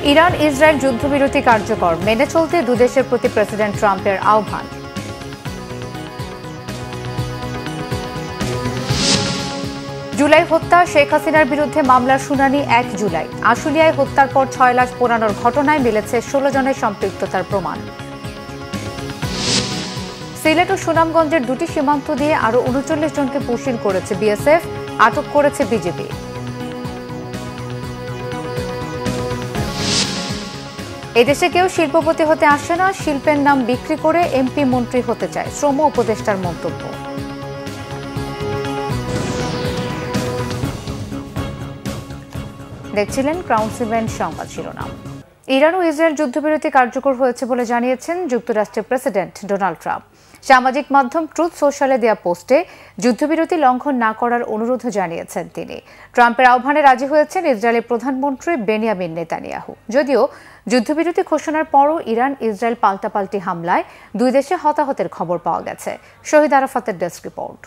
Iran Israel যুদ্ধবিরতি কার্যকর, মেনে চলতে দুদেশের প্রতি প্রেসিডেন্ট ট্রাম্পের আহ্বান। জুলাই হত্যা, শেখ হাসিনার বিরুদ্ধে মামলার শুনানি 1 জুলাই। আশুলিয়ায় হত্যার পর 6 লাশ পোড়ানোর ঘটনায় মিলেছে 16 জনের সম্পৃক্ততার প্রমাণ। সিলেট ও সুনামগঞ্জের 2টি সীমান্ত দিয়ে আরও 39 জনকে পুশিং করেছে বিএসএফ, আটক করেছে বিজেপি। এদেশে কেউ শিল্পপতি হতে আসে না, শিল্পের নাম বিক্রি করে এমপি মন্ত্রী হতে চায়, শ্রম উপদেষ্টার মন্তব্য। দেখছিলেন ক্রাউন ইভেন্ট সংবাদ শিরোনাম। ইরান ও ইসরায়েল যুদ্ধবিরতি কার্যকর হয়েছে বলে জানিয়েছেন যুক্তরাষ্ট্রের প্রেসিডেন্ট ডোনাল্ড ট্রাম্প। সামাজিক মাধ্যম ট্রুথ সোশ্যালে দেয়া পোস্টে যুদ্ধবিরতি লঙ্ঘন না করার অনুরোধ জানিয়েছেন তিনি। ট্রাম্পের আহ্বানে রাজি হয়েছেন ইসরায়েলের প্রধানমন্ত্রী বেনিয়ামিন নেতানিয়াহু। যদিও যুদ্ধবিরতি ঘোষণার পরও ইরান ইসরায়েল পাল্টাপাল্টি হামলায় দুই দেশে হতাহতের খবর পাওয়া গেছে। শহীদ আরাফাতের ডেস্ক রিপোর্ট।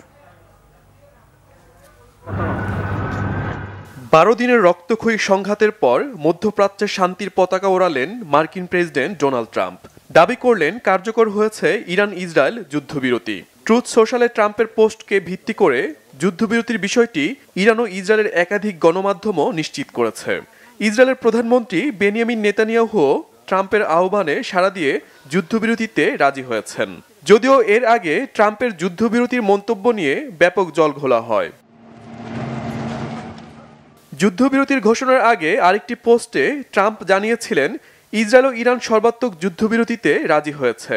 12 দিনের রক্তক্ষয়ী সংঘাতের পর মধ্যপ্রাচ্যে শান্তির পতাকা ওড়ালেন মার্কিন প্রেসিডেন্ট ডোনাল্ড ট্রাম্প। দাবি করলেন কার্যকর হয়েছে ইরান ইসরায়েল যুদ্ধবিরতি। ট্রুথ সোশ্যালে ট্রাম্পের পোস্টকে ভিত্তি করে যুদ্ধবিরতির বিষয়টি ইরান ও ইসরায়েলের একাধিক গণমাধ্যমও নিশ্চিত করেছে। ইসরায়েলের প্রধানমন্ত্রী বেনিয়ামিন নেতানিয়াহু ট্রাম্পের আহ্বানে সাড়া দিয়ে যুদ্ধবিরতিতে রাজি হয়েছেন। যদিও এর আগে ট্রাম্পের যুদ্ধবিরতির মন্তব্য নিয়ে ব্যাপক জলঘোলা হয়। যুদ্ধবিরতির ঘোষণার আগে আরেকটি পোস্টে ট্রাম্প জানিয়েছিলেন ইসরায়েল ও ইরান সর্বাত্মক যুদ্ধবিরতিতে রাজি হয়েছে,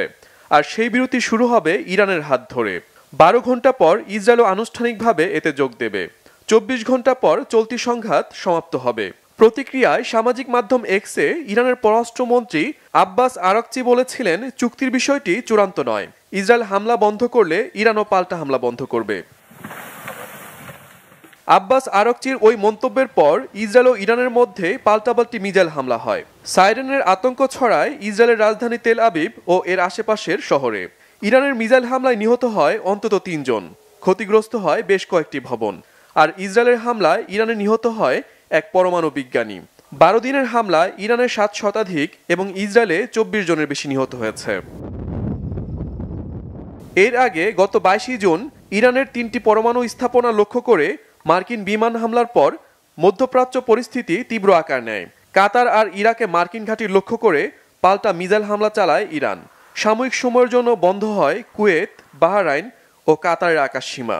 আর সেই বিরতি শুরু হবে ইরানের হাত ধরে। 12 ঘন্টা পর ইসরায়েলও আনুষ্ঠানিকভাবে এতে যোগ দেবে। 24 ঘন্টা পর চলতি সংঘাত সমাপ্ত হবে। প্রতিক্রিয়ায় সামাজিক মাধ্যম এক্সে ইরানের পররাষ্ট্রমন্ত্রী আব্বাস আরাকচি বলেছিলেন, চুক্তির বিষয়টি চূড়ান্ত নয়। ইসরায়েল হামলা বন্ধ করলে ইরানও পাল্টা হামলা বন্ধ করবে। আব্বাস আরাকচির ওই মন্তব্যের পর ইসরায়েল ও ইরানের মধ্যে পাল্টাপাল্টি মিসাইল হামলা হয়। সাইরেনের আতঙ্ক ছড়ায় ইসরায়েলের রাজধানী তেল আবিব ও এর আশেপাশের শহরে। ইরানের মিসাইল হামলায় নিহত হয় অন্তত 3 জন, ক্ষতিগ্রস্ত হয় বেশ কয়েকটি ভবন। আর ইসরায়েলের হামলায় ইরানে নিহত হয় এক পরমাণু বিজ্ঞানী। 12 দিনের হামলায় ইরানের 7 শতাধিক এবং ইসরায়েলে 24 জনের বেশি নিহত হয়েছে। এর আগে গত 22 জুন ইরানের 3টি পরমাণু স্থাপনা লক্ষ্য করে মার্কিন বিমান হামলার পর মধ্যপ্রাচ্য পরিস্থিতি তীব্র আকার নেয়। কাতার আর ইরাকে মার্কিন ঘাঁটি লক্ষ্য করে পাল্টা মিসাইল হামলা চালায় ইরান। সাময়িক সময়ের জন্য বন্ধ হয় কুয়েত, বাহরাইন ও কাতারের আকাশ সীমা।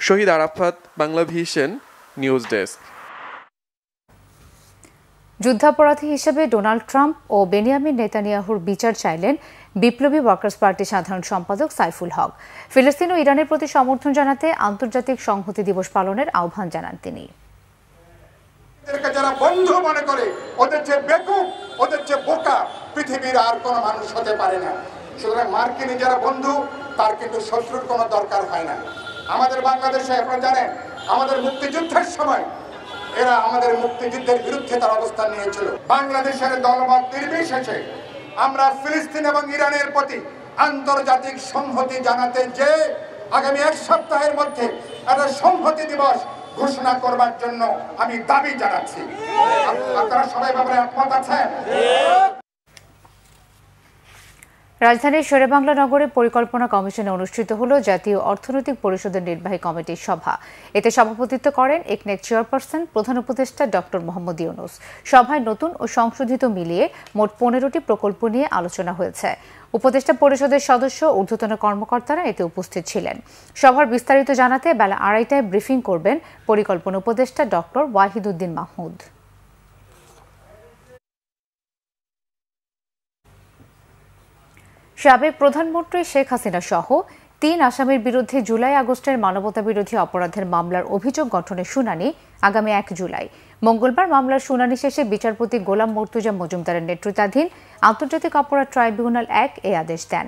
Shahid Arafat, Bangla vision news desk. যুদ্ধাপরাধী হিসেবে ডোনাল্ড ট্রাম্প ও বেনিয়ামিন নেতানিয়াহুর বিচার চাইলেন বিপ্লবী ওয়ার্কার্স পার্টির সাধারণ সম্পাদক সাইফুল হক। ফিলিস্তিন ও ইরানের প্রতি সমর্থন জানাতে আন্তর্জাতিক সংহতি দিবস পালনের আহ্বান জানান তিনি। যারা বন্ধু মনে করে ওদের যে বেকুব, ওদের যে বোকা পৃথিবীর আর কোনো মানুষ হতে পারে না। সুতরাং মার্কিনী যারা বন্ধু, তার কিন্তু শত্রুর কোনো দরকার হয় না। আমাদের বাংলাদেশে আপনারা জানেন, আমাদের মুক্তিযুদ্ধের সময় এরা আমাদের মুক্তিযুদ্ধের বিরুদ্ধে তার অবস্থান নিয়েছিল। বাংলাদেশের দলমত নির্বিশেষে আমরা ফিলিস্তিন এবং ইরানের প্রতি আন্তর্জাতিক সংহতি জানাতে যে আগামী 1 সপ্তাহের মধ্যে একটা সংহতি দিবস ঘোষণা করবার জন্য আমি দাবি জানাচ্ছি। আপনারা সবাই ব্যাপারে একমত আছেন? রাজধানীর শেরেবাংলা নগরে পরিকল্পনা কমিশনে অনুষ্ঠিত হল জাতীয় অর্থনৈতিক পরিষদের নির্বাহী কমিটির সভা। এতে সভাপতিত্ব করেন একনেক চেয়ারপারসন প্রধান উপদেষ্টা ডক্টর মোহাম্মদ ইউনূস। সভায় নতুন ও সংশোধিত মিলিয়ে মোট 15টি প্রকল্প নিয়ে আলোচনা হয়েছে। উপদেষ্টা পরিষদের সদস্য ঊর্ধ্বতন কর্মকর্তারা এতে উপস্থিত ছিলেন। সভার বিস্তারিত জানাতে বেলা 2:30টায় ব্রিফিং করবেন পরিকল্পনা উপদেষ্টা ডক্টর ওয়াহিদুদ্দিন মাহমুদ। সাবেক প্রধানমন্ত্রী শেখ হাসিনা সহ 3 আসামির বিরুদ্ধে জুলাই আগস্টের মানবতাবিরোধী অপরাধের মামলার অভিযোগ গঠনের শুনানি আগামী 1 জুলাই। মঙ্গলবার মামলার শুনানি শেষে বিচারপতি গোলাম মর্তুজা মজুমদারের নেতৃত্বাধীন আন্তর্জাতিক অপরাধ ট্রাইব্যুনাল 1 এই আদেশ দেন।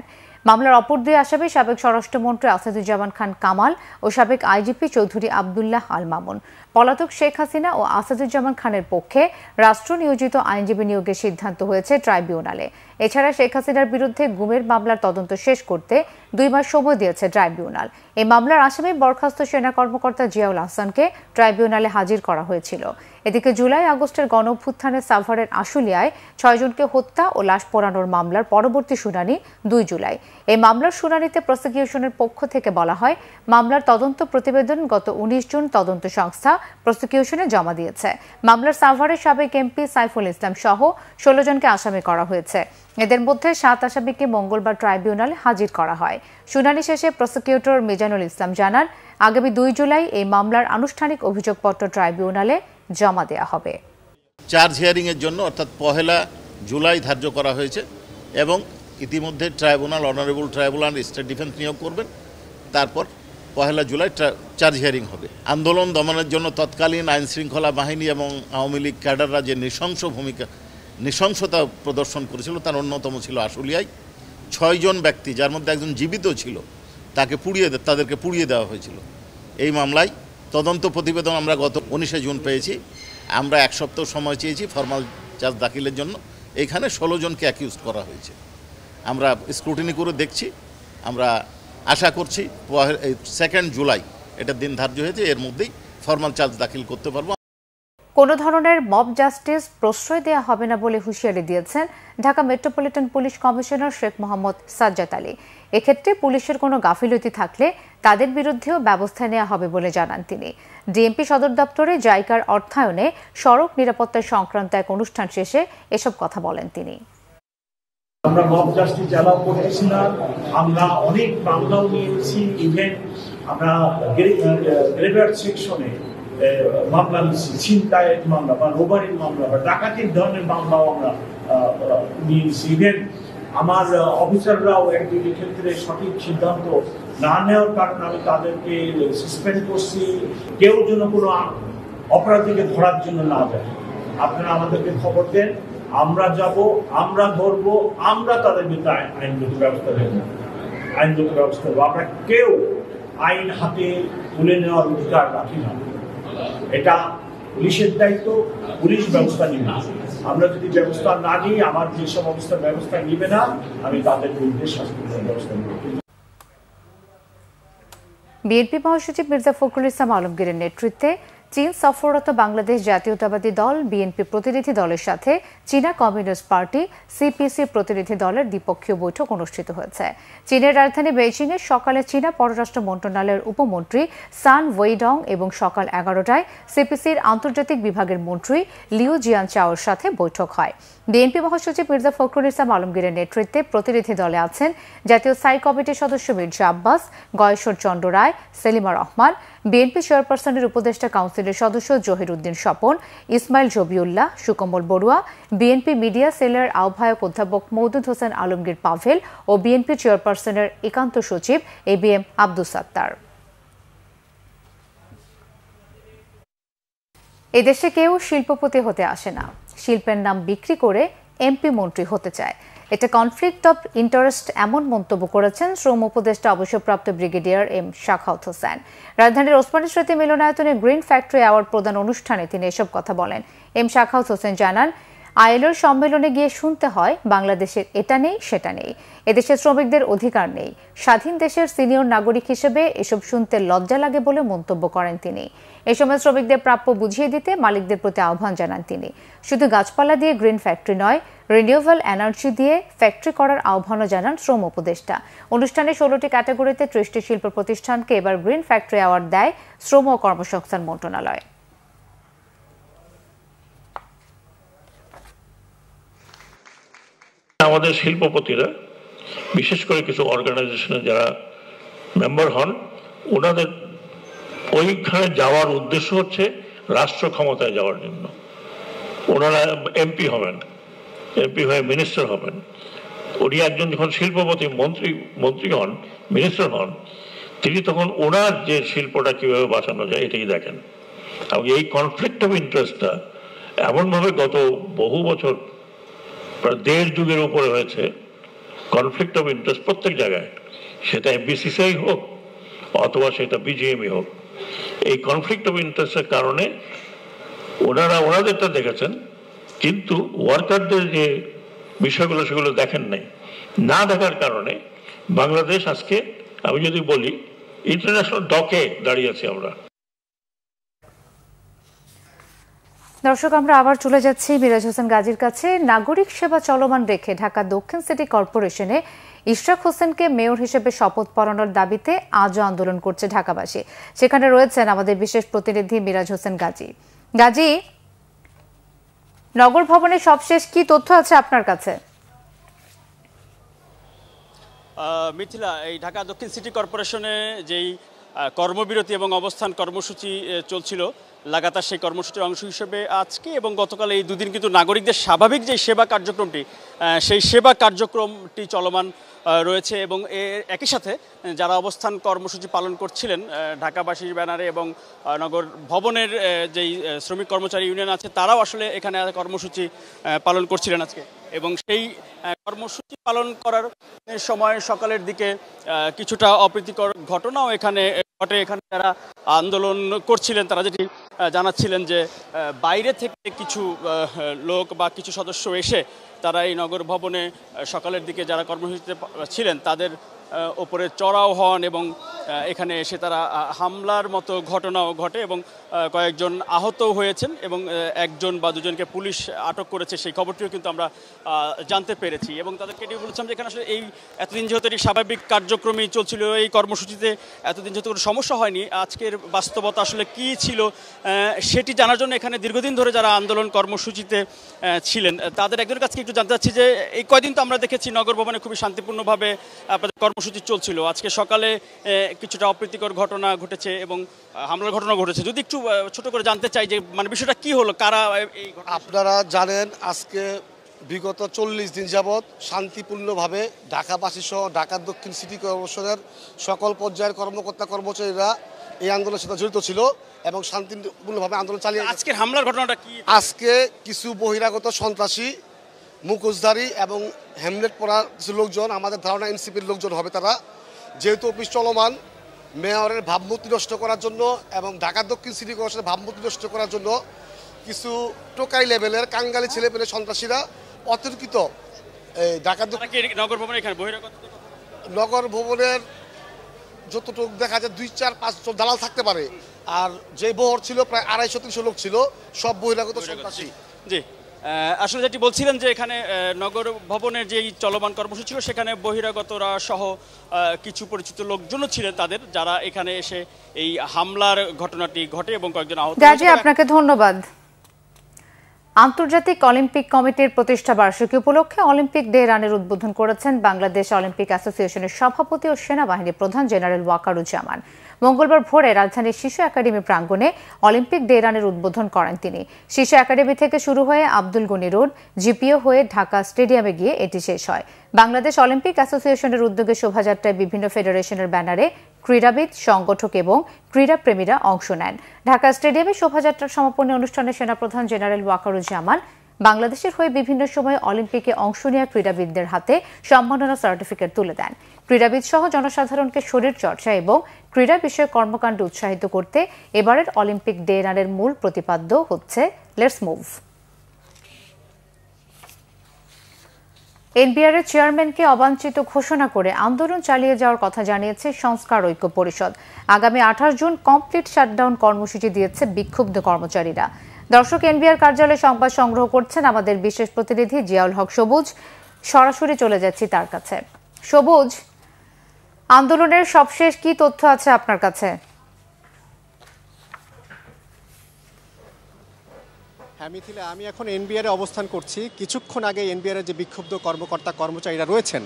মামলার অপর 2 আসামি সাবেক স্বরাষ্ট্রমন্ত্রী আসাদুজ্জামান খান কামাল ও সাবেক আইজিপি চৌধুরী আবদুল্লাহ আল মামুন। পলাতক শেখ হাসিনা ও আসাদুজ্জামান খানের পক্ষে রাষ্ট্র নিয়োজিত আইনজীবী নিয়োগের সিদ্ধান্ত হয়েছে ট্রাইব্যুনালে। এছাড়া শেখ হাসিনার বিরুদ্ধে গুমের মামলার তদন্ত শেষ করতে 2 মাস সময় দিয়েছে ট্রাইব্যুনাল। এই মামলার আসামি বরখাস্ত সেনা কর্মকর্তা জিয়াউল আহসানকে ট্রাইব্যুনালে হাজির করা হয়েছিল। এদিকে জুলাই আগস্টের গণঅভ্যুত্থানে সাভারের আশুলিয়ায় 6 জনকে হত্যা ও লাশ পোড়ানোর মামলার পরবর্তী শুনানি 2 জুলাই। এই মামলার শুনানিতে প্রসিকিউশনের পক্ষ থেকে বলা হয়, মামলার তদন্ত প্রতিবেদন গত 19 জুন তদন্ত সংস্থা প্রসিকিউশনে জমা দিয়েছে। মামলার সাভারের সাবেক এমপি সাইফুল ইসলাম সহ 16 জনকে আসামি করা হয়েছে। এদের মধ্যে 7 আসামিকে মঙ্গলবার ট্রাইব্যুনালে হাজির করা হয়। শুনানি শেষে প্রসিকিউটর মিজানুল ইসলাম জানান, আগামী 2 জুলাই এই মামলার আনুষ্ঠানিক অভিযোগপত্র ট্রাইব্যুনালে জমা দেওয়া হবে। চার্জ হিয়ারিংয়ের জন্য অর্থাৎ 1 জুলাই ধার্য করা হয়েছে এবং ইতিমধ্যে tribunal honourable tribunal state defence নিয়োগ করবেন। তারপর 1 জুলাই চার্জ হিয়ারিং হবে। আন্দোলন দমনের জন্য তৎকালীন আইন শৃঙ্খলা বাহিনী এবং আওয়ামী লীগ ক্যাডাররা যে নৃশংসতা প্রদর্শন করেছিল তার অন্যতম ছিল আশুলিয়ায় 6 জন ব্যক্তি, যার মধ্যে একজন জীবিত ছিল, তাদেরকে পুড়িয়ে দেওয়া হয়েছিল। এই মামলায় তদন্ত প্রতিবেদন আমরা গত 19 জুন পেয়েছি। আমরা 1 সপ্তাহ সময় চেয়েছি ফরমাল চার্জ দাখিলের জন্য। এইখানে 16 জনকে অ্যাকিউজ করা হয়েছে। আমরা স্ক্রুটিনি করে দেখছি। আমরা আশা করছি 2 জুলাই এটার দিন ধার্য হয়েছে, এর মধ্যেই ফরমাল চার্জ দাখিল করতে পারবো। কোনো ধরনের মব জাস্টিস প্রশ্রয় দেওয়া হবে না বলে হুঁশিয়ারি দিয়েছেন Dhaka metropolitan police commissioner Sheikh Mohammad Sajjad Ali. এক্ষেত্রে পুলিশের কোনো গাফিলতি থাকলে তাদের বিরুদ্ধেও ব্যবস্থা নেওয়া হবে বলে জানান তিনি। ডিএমপি সদর দপ্তরে জাইকার অর্থায়নে সড়ক নিরাপত্তা সংক্রান্ত এক অনুষ্ঠান শেষে এসব কথা বলেন তিনি। আমরা মব জাস্টিস চালাও করতেছি না, আমরা অনেক মামলাও নিয়েছি। ইভেন আমরা গ্রেভিয়ার্ড সেকশনে মামলা নিচ্ছি, ছিনতাইয়ের মামলা বা রোবারির মামলা বা ডাকাতির ধরনের মামলাও আমরা নিয়েছি। ইভেন আমার অফিসাররাও একদিকে ক্ষেত্রে সঠিক সিদ্ধান্ত না নেওয়ার কারণে আমি তাদেরকে সাসপেন্ড করছি। কেউ যেন কোনো অপরাধীকে ধরার জন্য না যায়, আপনারা আমাদেরকে খবর দেন, আমরা যাব, আমরা ধরবো, আমরা তাদের বিরুদ্ধে আইনগত ব্যবস্থা নেব, আইনগত ব্যবস্থা নেব। আমরা কেউ আইন হাতে তুলে নেওয়ার অধিকার রাখি না। এটা পুলিশের দায়িত্ব, পুলিশ ব্যবস্থা নিবে। আমরা যদি ব্যবস্থা না নিই, আমার যেসব অবস্থার ব্যবস্থা নিবে না, আমি তাদের বিরুদ্ধে শাস্তির ব্যবস্থা নেব। বিএনপি মহাসচিব মির্জা ফখরুল ইসলাম আলমগীরের নেতৃত্বে চীন সফররত বাংলাদেশ জাতীয়তাবাদী দল বিএনপি প্রতিনিধি দলের সাথে চীনা কমিউনিস্ট পার্টি সিপিসি প্রতিনিধি দলের দ্বিপক্ষীয় বৈঠক অনুষ্ঠিত হয়েছে। চীনের রাজধানী বেইজিংয়ে সকালে চীনা পররাষ্ট্র মন্ত্রণালয়ের উপমন্ত্রী সান ওয়েডং এবং সকাল 11টায় সিপিসির আন্তর্জাতিক বিভাগের মন্ত্রী লিউ জিয়ান চাওর সাথে বৈঠক হয়। বিএনপি মহাসচিব মির্জা ফখরুল ইসলাম আলমগীরের নেতৃত্বে প্রতিনিধি দলে আছেন জাতীয় স্থায়ী কমিটির সদস্য মির্জা আব্বাস, গয়েশ্বর চন্দ্র রায়, সেলিমা রহমান, বিএনপি চেয়ারপারসনের উপদেষ্টা কাউন্সিলের সদস্য জহির উদ্দিন স্বপন, ইসমাইল জবিউল্লাহ, সুকমল বড়ুয়া, বিএনপি মিডিয়া সেলের আহ্বায়ক অধ্যাপক মওদুদ হোসেন আলমগীর পাভেল ও বিএনপি চেয়ারপারসনের একান্ত সচিব এবিএম আব্দুস সাত্তার। এদেশে কেউ শিল্পপতি হতে আসে না, শিল্পের নাম বিক্রি করে এমপি মন্ত্রী হতে চায়। এটা কনফ্লিক্ট অফ ইন্টারেস্ট এমন মন্তব্য করেছেন শ্রম উপদেষ্টা অবসরপ্রাপ্ত ব্রিগেডিয়ার এম শাখাওয়াত হোসেন। রাজধানীর ওসমানী স্মৃতি মিলনায়তনে গ্রিন ফ্যাক্টরি অ্যাওয়ার্ড প্রদান অনুষ্ঠানে তিনি এসব কথা বলেন। এম শাখাওয়াত হোসেন জানান, আইএলওর সম্মেলনে গিয়ে শুনতে হয় বাংলাদেশের এটা নেই সেটা নেই, এদেশের শ্রমিকদের অধিকার নেই। স্বাধীন দেশের সিনিয়র নাগরিক হিসেবে এসব শুনতে লজ্জা লাগে বলে মন্তব্য করেন তিনি। এ সময় শ্রমিকদের প্রাপ্য বুঝিয়ে দিতে মালিকদের প্রতি আহ্বান জানান তিনি। শুধু গাছপালা দিয়ে গ্রিন ফ্যাক্টরি নয়, রিনিউয়েবল এনার্জি দিয়ে ফ্যাক্টরি করার আহ্বানও জানান শ্রম উপদেষ্টা। অনুষ্ঠানে 16টি ক্যাটাগরিতে 30টি শিল্প প্রতিষ্ঠানকে এবার গ্রিন ফ্যাক্টরি অ্যাওয়ার্ড দেয় শ্রম ও কর্মসংস্থান মন্ত্রণালয়। আমাদের শিল্পপতিরা, বিশেষ করে কিছু অর্গানাইজেশনে যারা মেম্বার হন, ওনাদের ওইখানে যাওয়ার উদ্দেশ্য হচ্ছে রাষ্ট্র ক্ষমতায় যাওয়ার জন্য। ওনারা এমপি হবেন, এমপি হয়ে মিনিস্টার হবেন। উনি একজন যখন শিল্পপতি মন্ত্রী হন, মিনিস্টার হন, তিনি তখন ওনার যে শিল্পটা কিভাবে বাঁচানো যায় এটাই দেখেন। এবং এই কনফ্লিক্ট অফ ইন্টারেস্টটা এমনভাবে গত বহু বছর, প্রায় 1.5 যুগের উপরে হয়েছে কনফ্লিক্ট অফ ইন্টারেস্ট প্রত্যেক জায়গায়, সেটা বিসিসিআই হোক অথবা সেটা বিজিএমই হোক। এই কনফ্লিক্ট অফ ইন্টারেস্টের কারণে ওনাদেরটা দেখেছেন, কিন্তু ওয়ার্কারদের যে বিষয়গুলো সেগুলো দেখেন নাই। না দেখার কারণে বাংলাদেশ আজকে, আমি যদি বলি, ইন্টারন্যাশনাল ডকে দাঁড়িয়ে আছি আমরা। দর্শক, আমরা আবার চলে যাচ্ছি মিরাজ হোসেন গাজীর কাছে। নাগরিক সেবা চলমান রেখে ঢাকা দক্ষিণ সিটি কর্পোরেশনে ইশরাক হোসেনকে মেয়র হিসেবে শপথ পড়ানোর দাবিতে আজও আন্দোলন করছে ঢাকাবাসী। সেখানে রয়েছেন আমাদের বিশেষ প্রতিনিধি মিরাজ হোসেন গাজী। গাজী, নগর ভবনের সবশেষ কি তথ্য আছে আপনার কাছে? মিথিলা, এই ঢাকা দক্ষিণ সিটি কর্পোরেশনে যেই কর্মবিরতি এবং অবস্থান কর্মসূচি চলছিল লাগাতার, সেই কর্মসূচির অংশ হিসেবে আজকে এবং গতকাল এই দুদিন কিন্তু নাগরিকদের স্বাভাবিক যে সেবা কার্যক্রমটি, সেই সেবা কার্যক্রমটি চলমান রয়েছে। এবং একই সাথে যারা অবস্থান কর্মসূচি পালন করছিলেন ঢাকাবাসীর ব্যানারে এবং নগর ভবনের যেই শ্রমিক কর্মচারী ইউনিয়ন আছে, তারাও আসলে এখানে কর্মসূচি পালন করছিলেন আজকে। এবং সেই কর্মসূচি পালন করার সময় সকালের দিকে কিছুটা অপ্রীতিকর ঘটনাও এখানে ঘটে। এখানে যারা আন্দোলন করছিলেন তারা যেটি জানাচ্ছিলেন যে বাইরে থেকে কিছু লোক বা কিছু সদস্য এসে তারা এই নগর ভবনে সকালের দিকে যারা কর্মসূচিতে ছিলেন তাদের ওপরে চড়াও হন এবং এখানে এসে তারা হামলার মতো ঘটনাও ঘটে এবং কয়েকজন আহতও হয়েছেন এবং একজন বা দুজনকে পুলিশ আটক করেছে, সেই খবরটিও কিন্তু আমরা জানতে পেরেছি। এবং তাদেরকে এটি বলেছিলাম যে এখানে আসলে এই এতদিন যেহেতু এটি স্বাভাবিক কার্যক্রমই চলছিল, এই কর্মসূচিতে এতদিন যেহেতু কোনো সমস্যা হয়নি, আজকের বাস্তবতা আসলে কী ছিল সেটি জানার জন্য এখানে দীর্ঘদিন ধরে যারা আন্দোলন কর্মসূচিতে ছিলেন তাদের একজনের কাছে একটু জানতে চাচ্ছি যে এই কয়দিন তো আমরা দেখেছি নগর ভবনে খুবই শান্তিপূর্ণভাবে আপনাদের কর্মসূচি চলছিল, আজকে সকালে কিছুটা অপ্রীতিকর ঘটনা ঘটেছে এবং হামলার ঘটনা ঘটেছে। যদি একটু ছোট করে জানতে চাই যে মানে বিষয়টা কি হলো, কারা এই। আপনারা জানেন আজকে বিগত 40 দিন যাবৎ শান্তিপূর্ণভাবে ঢাকাবাসী সহ ঢাকা দক্ষিণ সিটি কর্পোরেশনের সকল পর্যায়ের কর্মকর্তা কর্মচারীরা এই আন্দোলনের সাথে জড়িত ছিল এবং শান্তিপূর্ণভাবে আন্দোলন চালিয়ে। আজকের হামলার ঘটনাটা কি? আজকে কিছু বহিরাগত সন্ত্রাসী, মুখোশধারী এবং হেমলেট পরা কিছু লোকজন, আমাদের ধারণা এনসিপির লোকজন হবে তারা, যেহেতু অফিস চলমান, মেয়রের ভাবমূর্তি নষ্ট করার জন্য এবং ঢাকা দক্ষিণ সিটি কর্পোরেশনের ভাবমূর্তি নষ্ট করার জন্য কিছু টোকাই লেভেলের কাঙ্গালি ছেলেপেলে সন্ত্রাসীরা অতর্কিত ঢাকা নগর ভবনের এখানে বহিরাগত নগর ভবনের যতটুকু দেখা যায় 2-4-5 জন দালাল থাকতে পারে, আর যে বহর ছিল প্রায় 250-300 লোক ছিল, সব বহিরাগত সন্ত্রাসী। জি, আসলে যেটি বলছিলেন যে এখানে নগর ভবনের যেই চলমান কর্মসূচি ছিল সেখানে বহিরাগতরা সহ কিছু পরিচিত লোকজনও ছিলেন তাদের, যারা এখানে এসে এই হামলার ঘটনাটি ঘটে এবং কয়েকজন আহত। গাজী, আপনাকে ধন্যবাদ। আন্তর্জাতিক অলিম্পিক কমিটির প্রতিষ্ঠা বার্ষিকী উপলক্ষে অলিম্পিক ডে রানের উদ্বোধন করেছেন বাংলাদেশ অলিম্পিক অ্যাসোসিয়েশনের সভাপতি ও সেনাবাহিনী প্রধান জেনারেল ওয়াকারুজ্জামান। মঙ্গলবার ভোরে রাজধানীর শিশু একাডেমি প্রাঙ্গণে অলিম্পিক ডে রানের উদ্বোধন করেন তিনি। শিশু একাডেমি থেকে শুরু হয়ে আব্দুল গনি রোড, জিপিও হয়ে ঢাকা স্টেডিয়ামে গিয়ে এটি শেষ হয়। বাংলাদেশ অলিম্পিক অ্যাসোসিয়েশনের উদ্যোগে শোভাযাত্রায় বিভিন্ন ফেডারেশনের ব্যানারে ক্রীড়াবিদ, সংগঠক এবং ক্রীড়াপ্রেমীরা অংশ নেন। ঢাকা স্টেডিয়ামে শোভাযাত্রার সমাপনী অনুষ্ঠানে সেনাপ্রধান জেনারেল ওয়াকারুজ্জামান বাংলাদেশের হয়ে বিভিন্ন সময় অলিম্পিকে অংশ নেওয়া ক্রীড়াবিদদের হাতে সম্মাননা সার্টিফিকেট তুলে দেন। ক্রীড়াবিদ সহ জনসাধারণকে শরীর চর্চা এবং ক্রীড়া বিষয়ক কর্মকাণ্ডে উৎসাহিত করতে এবারের অলিম্পিক ডে রানের মূল প্রতিপাদ্য হচ্ছে লেটস মুভ। এনবিআর এর চেয়ারম্যানকে অবাঞ্ছিত ঘোষণা করে আন্দোলন চালিয়ে যাওয়ার কথা জানিয়েছে সংস্কার ঐক্য পরিষদ। আগামী 28 জুন কমপ্লিট শাটডাউন কর্মসূচি দিয়েছে বিক্ষুব্ধ কর্মচারীরা। দর্শক, এনবিআর কার্যালয়ে সংবাদ সংগ্রহ করছেন আমাদের বিশেষ প্রতিনিধি জিয়াউল হক সবুজ। সরাসরি চলে যাচ্ছি তার কাছে। সবুজ, আন্দোলনের সবশেষ কি তথ্য আছে আপনার কাছে? হ্যাঁ মিথিলা, আমি এখন এনবিআর অবস্থান করছি। কিছুক্ষণ আগে এনবিআর যে বিক্ষুব্ধ কর্মকর্তা কর্মচারীরা রয়েছেন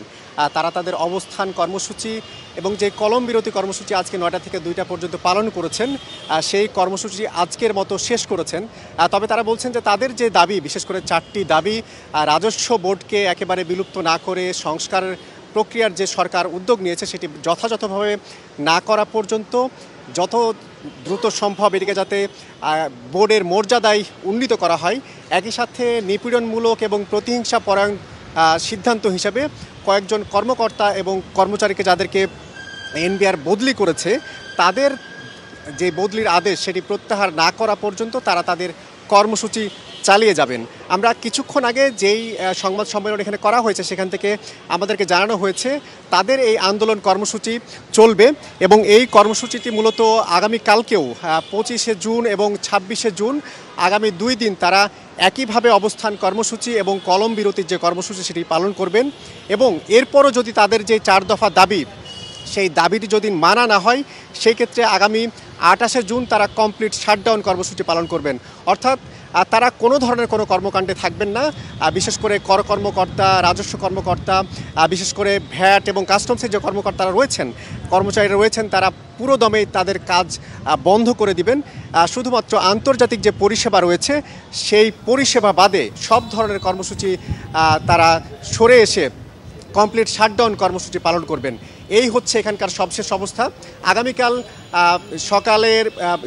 তারা তাদের অবস্থান কর্মসূচি এবং যে কলম বিরতি কর্মসূচি আজকে 9টা থেকে 2টা পর্যন্ত পালন করেছেন, সেই কর্মসূচি আজকের মতো শেষ করেছেন। তবে তারা বলছেন যে তাদের যে দাবি, বিশেষ করে 4টি দাবি, রাজস্ব বোর্ডকে একেবারে বিলুপ্ত না করে সংস্কার প্রক্রিয়ার যে সরকার উদ্যোগ নিয়েছে সেটি যথাযথভাবে না করা পর্যন্ত যত দ্রুত সম্ভব এটিকে যাতে বোর্ডের মর্যাদায় উন্নীত করা হয়, একই সাথে নিপীড়নমূলক এবং প্রতিহিংসা পরায়ণ সিদ্ধান্ত হিসাবে কয়েকজন কর্মকর্তা এবং কর্মচারীকে যাদেরকে এনবিআর বদলি করেছে তাদের যে বদলির আদেশ সেটি প্রত্যাহার না করা পর্যন্ত তারা তাদের কর্মসূচি চালিয়ে যাবেন। আমরা কিছুক্ষণ আগে যেই সংবাদ সম্মেলন এখানে করা হয়েছে সেখান থেকে আমাদেরকে জানানো হয়েছে তাদের এই আন্দোলন কর্মসূচি চলবে এবং এই কর্মসূচিটি মূলত আগামীকালকেও 25শে জুন এবং 26শে জুন আগামী 2 দিন তারা একইভাবে অবস্থান কর্মসূচি এবং কলম বিরতির যে কর্মসূচি সেটি পালন করবেন এবং এরপরও যদি তাদের যে 4 দফা দাবি সেই দাবিটি যদি মানা না হয় সেই ক্ষেত্রে আগামী 28শে জুন তারা কমপ্লিট শাটডাউন কর্মসূচি পালন করবেন। অর্থাৎ তারা কোনো ধরনের কোনো কর্মকাণ্ডে থাকবেন না। বিশেষ করে কর কর্মকর্তা, রাজস্ব কর্মকর্তা, বিশেষ করে ভ্যাট এবং কাস্টমসের যে কর্মকর্তারা রয়েছেন, কর্মচারীরা রয়েছেন, তারা পুরো দমে তাদের কাজ বন্ধ করে দিবেন। শুধুমাত্র আন্তর্জাতিক যে পরিষেবা রয়েছে সেই পরিষেবা বাদে সব ধরনের কর্মসূচি তারা সরে এসে কমপ্লিট শাটডাউন কর্মসূচি পালন করবেন। এই হচ্ছে এখানকার সবশেষ অবস্থা। আগামীকাল সকালের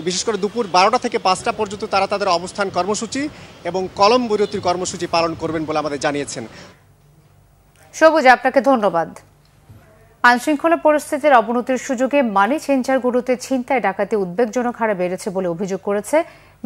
বিশেষ করে দুপুর 12টা থেকে 5টা পর্যন্ত তারা তাদের অবস্থান কর্মসূচি এবং কলম বিরতির কর্মসূচি পালন করবেন বলে আমাদের জানিয়েছেন। সবুজ, আপনাকে ধন্যবাদ। আইনশৃঙ্খলা পরিস্থিতির অবনতির সুযোগে মানি চেঞ্জারগুলোতে ছিনতাই ডাকাতি উদ্বেগজনক হারে বেড়েছে বলে অভিযোগ করেছে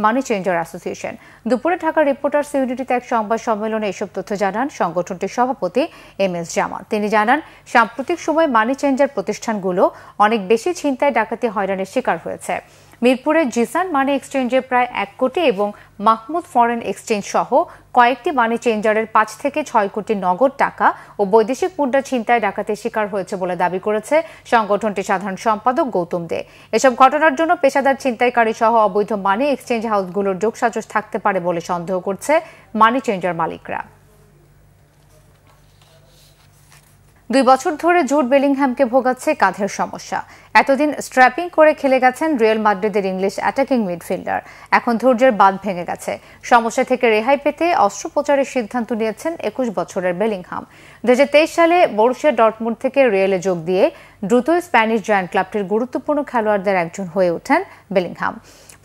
মানি চেঞ্জার অ্যাসোসিয়েশন। দুপুরে ঢাকা রিপোর্টার্স ইউনিটিতে এক সংবাদ সম্মেলনে এসব তথ্য জানান সংগঠনটির সভাপতি MS জামাল। তিনি জানান, সাম্প্রতিক সময়ে মানি চেঞ্জার প্রতিষ্ঠানগুলো অনেক বেশি ছিনতাই ডাকাতি হয়রানির শিকার হয়েছে। মিরপুরে জিসান মানি এক্সচেঞ্জে প্রায় 1 কোটি এবং মাহমুদ ফরেন এক্সচেঞ্জ সহ কয়েকটি মানি চেঞ্জারের 5 থেকে 6 কোটি নগদ টাকা ও বৈদেশিক মুদ্রা ছিনতাই ডাকাতির শিকার হয়েছে বলে দাবি করেছে সংগঠনটির সাধারণ সম্পাদক গৌতম দে। এসব ঘটনার জন্য পেশাদার ছিনতাইকারী সহ অবৈধ মানি এক্সচেঞ্জ হাউসগুলোর যোগসাজশ থাকতে পারে বলে সন্দেহ করছে মানি চেঞ্জার মালিকরা। 2 বছর ধরে জুড বেলিংহ্যামকে ভোগাচ্ছে কাঁধের সমস্যা। এতদিন স্ট্র্যাপিং করে খেলে গেছেন রিয়াল মাদ্রিদের ইংলিশ অ্যাটাকিং মিডফিল্ডার। এখন ধৈর্যের বাঁধ ভেঙে গেছে। সমস্যা থেকে রেহাই পেতে অস্ত্রোপচারের সিদ্ধান্ত নিয়েছেন 21 বছরের বেলিংহাম। 2023 সালে বরুসিয়া ডর্টমুন্ড থেকে রিয়ালে যোগ দিয়ে দ্রুত স্প্যানিশ জায়ান্ট ক্লাবটির গুরুত্বপূর্ণ খেলোয়াড়দের একজন হয়ে ওঠেন বেলিংহাম।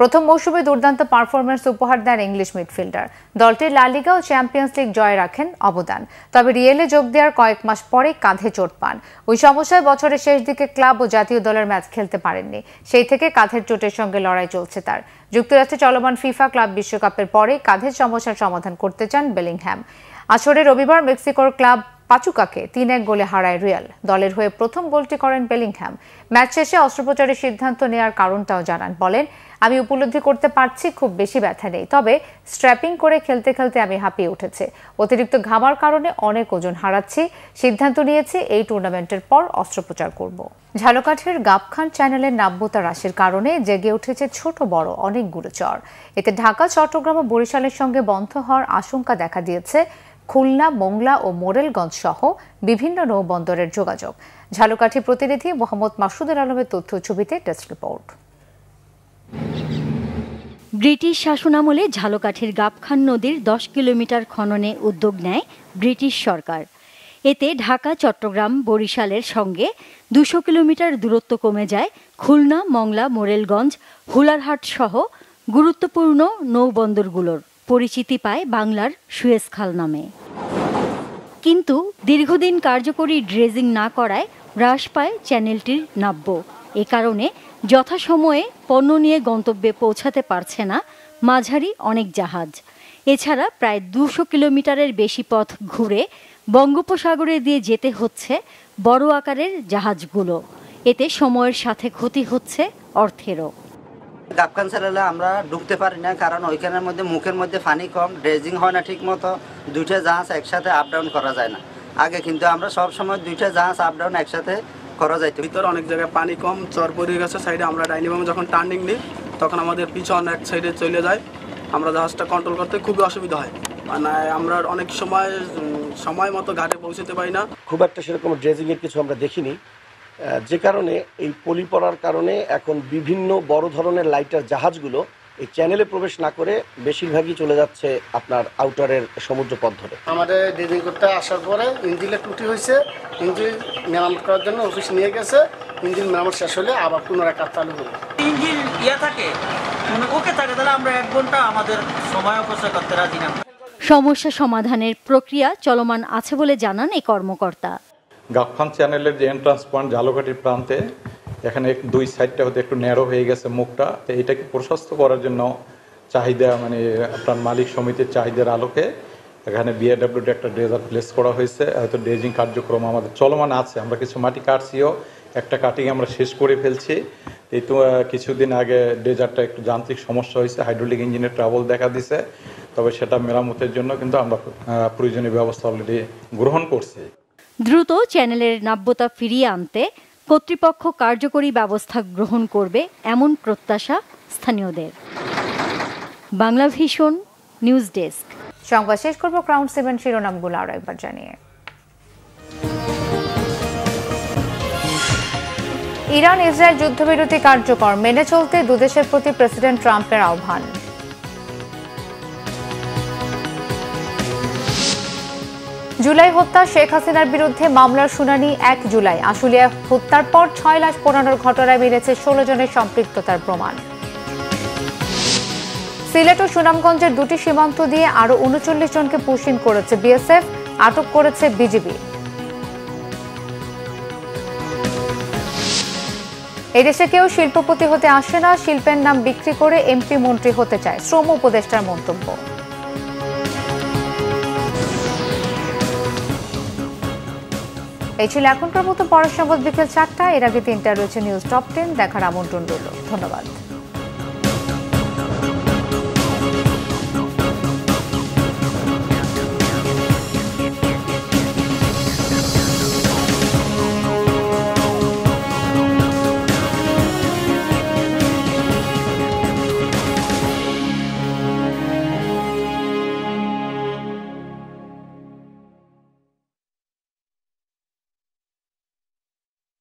প্রথম মৌসুমে দুর্দান্ত পারফরম্যান্স উপহার দেন ইংলিশ মিডফিল্ডার। দলটির লা লিগা ও চ্যাম্পিয়ন্স লিগ জয়ে রাখেন অবদান। তবে রিয়েলে যোগ দেওয়ার কয়েক মাস পরে কাঁধে চোট পান। ওই সমস্যায় বছরের শেষ দিকে ক্লাব ও জাতীয় দলের ম্যাচ খেলতে পারেননি। সেই থেকে কাঁধের চোটের সঙ্গে লড়াই চলছে তার। যুক্তরাষ্ট্রে চলমান ফিফা ক্লাব বিশ্বকাপের পরে কাঁধের সমস্যার সমাধান করতে চান বেলিংহ্যাম। আসরে রবিবার মেক্সিকোর ক্লাব পাচুকাকে 3-1 গোলে হারায় রিয়াল। দলের হয়ে প্রথম গোলটি করেন বেলিংহ্যাম। ম্যাচ শেষে অস্ত্রোপচারের সিদ্ধান্ত নেওয়ার কারণটাও জানান। বলেন, আমি উপলব্ধি করতে পারছি খুব বেশি ব্যথা নেই, তবে স্ট্র্যাপিং করে খেলতে খেলতে আমি হাঁপিয়ে উঠেছে। অতিরিক্ত ঘামার কারণে অনেক ওজন হারাচ্ছি। সিদ্ধান্ত নিয়েছি এই টুর্নামেন্টের পর অস্ত্রোপচার করব। ঝালকাঠির গাবখান চ্যানেলের নাব্যতা হ্রাসের কারণে জেগে উঠেছে ছোট বড় অনেকগুলো চর। এতে ঢাকা, চট্টগ্রাম ও বরিশালের সঙ্গে বন্ধ হওয়ার আশঙ্কা দেখা দিয়েছে খুলনা, মোংলা ও মোরেলগঞ্জ সহ বিভিন্ন নৌবন্দরের যোগাযোগ। ঝালকাঠি প্রতিনিধি মোহাম্মদ মাসুদুল আলমের তথ্য ছবিতে ডেস্ক রিপোর্ট। ব্রিটিশ শাসনামলে ঝালকাঠির গাবখান নদীর 10 কিলোমিটার খননে উদ্যোগ নেয় ব্রিটিশ সরকার। এতে ঢাকা, চট্টগ্রাম, বরিশালের সঙ্গে 200 কিলোমিটার দূরত্ব কমে যায় খুলনা, মংলা, মোরেলগঞ্জ, হুলারহাট সহ গুরুত্বপূর্ণ নৌবন্দরগুলোর। পরিচিতি পায় বাংলার সুয়েজ খাল নামে। কিন্তু দীর্ঘদিন কার্যকরী ড্রেজিং না করায় হ্রাস পায় চ্যানেলটির নাব্য। এ কারণে যথাসময়ে পণ্য নিয়ে গন্তব্যে পৌঁছাতে পারছে না মাঝারি অনেক জাহাজ। এছাড়া প্রায় 200 কিলোমিটারের বেশি পথ ঘুরে বঙ্গোপসাগরে দিয়ে যেতে হচ্ছে বড় আকারের জাহাজগুলো। এতে সময়ের সাথে ক্ষতি হচ্ছে অর্থেরও। গাবখান চ্যানেলে আমরা ঢুকতে পারি না, কারণ ওইখানের মধ্যে মুখের মধ্যে পানি কম, ড্রেজিং হয় না ঠিক মতো, 2টা জাহাজ একসাথে আপ ডাউন করা যায় না। আগে কিন্তু আমরা সব সময় 2টা জাহাজ আপ ডাউন একসাথে করা যাইতো। ভিতরে অনেক জায়গায় পানি কম, চর পড়ে গেছে সাইডে। আমরা ডাইনিবামে যখন টার্নিং নিই তখন আমাদের পিছন এক সাইডে চলে যায়। আমরা জাহাজটা কন্ট্রোল করতে খুবই অসুবিধা হয়। মানে আমরা অনেক সময় মতো ঘাটে পৌঁছতে পারি না। খুব একটা সেরকম ড্রেজিংয়ের কিছু আমরা দেখিনি, যে কারণে এই পলি পড়ার কারণে এখন বিভিন্ন বড় ধরনের লাইটার জাহাজগুলো এই চ্যানেলে প্রবেশ না করে বেশিরভাগই চলে যাচ্ছে আপনার আউটারের সমুদ্র পথ ধরে। আমাদের ড্রেজিং করতে আসার পরে ইঞ্জিনের ত্রুটি হয়েছে, ইঞ্জিন মেরামত করার জন্য অফিস নিয়ে গেছে। ইঞ্জিন মেরামত শেষ হলে আবার পুনরায় কাজ চালু হবে। ইঞ্জিন থাকে মানে ওকে থাকে, তাহলে আমরা 1 ঘন্টা আমাদের সময় অপচয় করতে রাজি না। সমস্যা সমাধানের প্রক্রিয়া চলমান আছে বলে জানান এই কর্মকর্তা। গাবখান চ্যানেলের যে এন্ট্রান্স পয়েন্ট ঝালকাঠির প্রান্তে, এখানে দুই সাইডটা হতে একটু ন্যারো হয়ে গেছে মুখটা, তো এটাকে প্রশস্ত করার জন্য চাহিদা মানে আপনার মালিক সমিতির চাহিদার আলোকে এখানে বিআরডব্লিউডি একটা ড্রেজার প্লেস করা হয়েছে। হয়তো ড্রেজিং কার্যক্রম আমাদের চলমান আছে, আমরা কিছু মাটি কাটছিও, একটা কাটিং আমরা শেষ করে ফেলছি। এই তো কিছুদিন আগে ড্রেজারটা একটু যান্ত্রিক সমস্যা হয়েছে, হাইড্রোলিক ইঞ্জিনের ট্রাবল দেখা দিছে, তবে সেটা মেরামতের জন্য কিন্তু আমরা প্রয়োজনীয় ব্যবস্থা অলরেডি গ্রহণ করছি। দ্রুত চ্যানেলের নাব্যতা ফিরিয়ে আনতে কর্তৃপক্ষ কার্যকরী ব্যবস্থা গ্রহণ করবে এমন প্রত্যাশা স্থানীয়দের। Bangla vision news desk. সংবাদ শেষ করব ক্রাউন 7 শিরোনামগুলো আরো একবার জানিয়ে। ইরান ইসরায়েল যুদ্ধবিরতি কার্যকর মেনে চলতে দুদেশের প্রতি প্রেসিডেন্ট ট্রাম্পের আহ্বান। জুলাই হত্যা শেখ হাসিনার বিরুদ্ধে মামলার শুনানি 1 জুলাই। আশুলিয়া হত্যার পর 6 লাশ পোড়ানোর ঘটনায় মিলেছে 16 জনের সম্পৃক্ততার প্রমাণ। সিলেট ও সুনামগঞ্জের দুটি সীমান্ত দিয়ে আরো 39 জনকে পুশিং করেছে বিএসএফ, আটক করেছে বিজিবি। এদেশে কেউ শিল্পপতি হতে আসে না, শিল্পের নাম বিক্রি করে এমপি মন্ত্রী হতে চায়, শ্রম উপদেষ্টার মন্তব্য। এই ছিল এখনকার মতো। পরের সংবাদ বিকেল 4টা। এর আগে 3টা রয়েছে নিউজ টপ 10 দেখার আমন্ত্রণ রইল। ধন্যবাদ।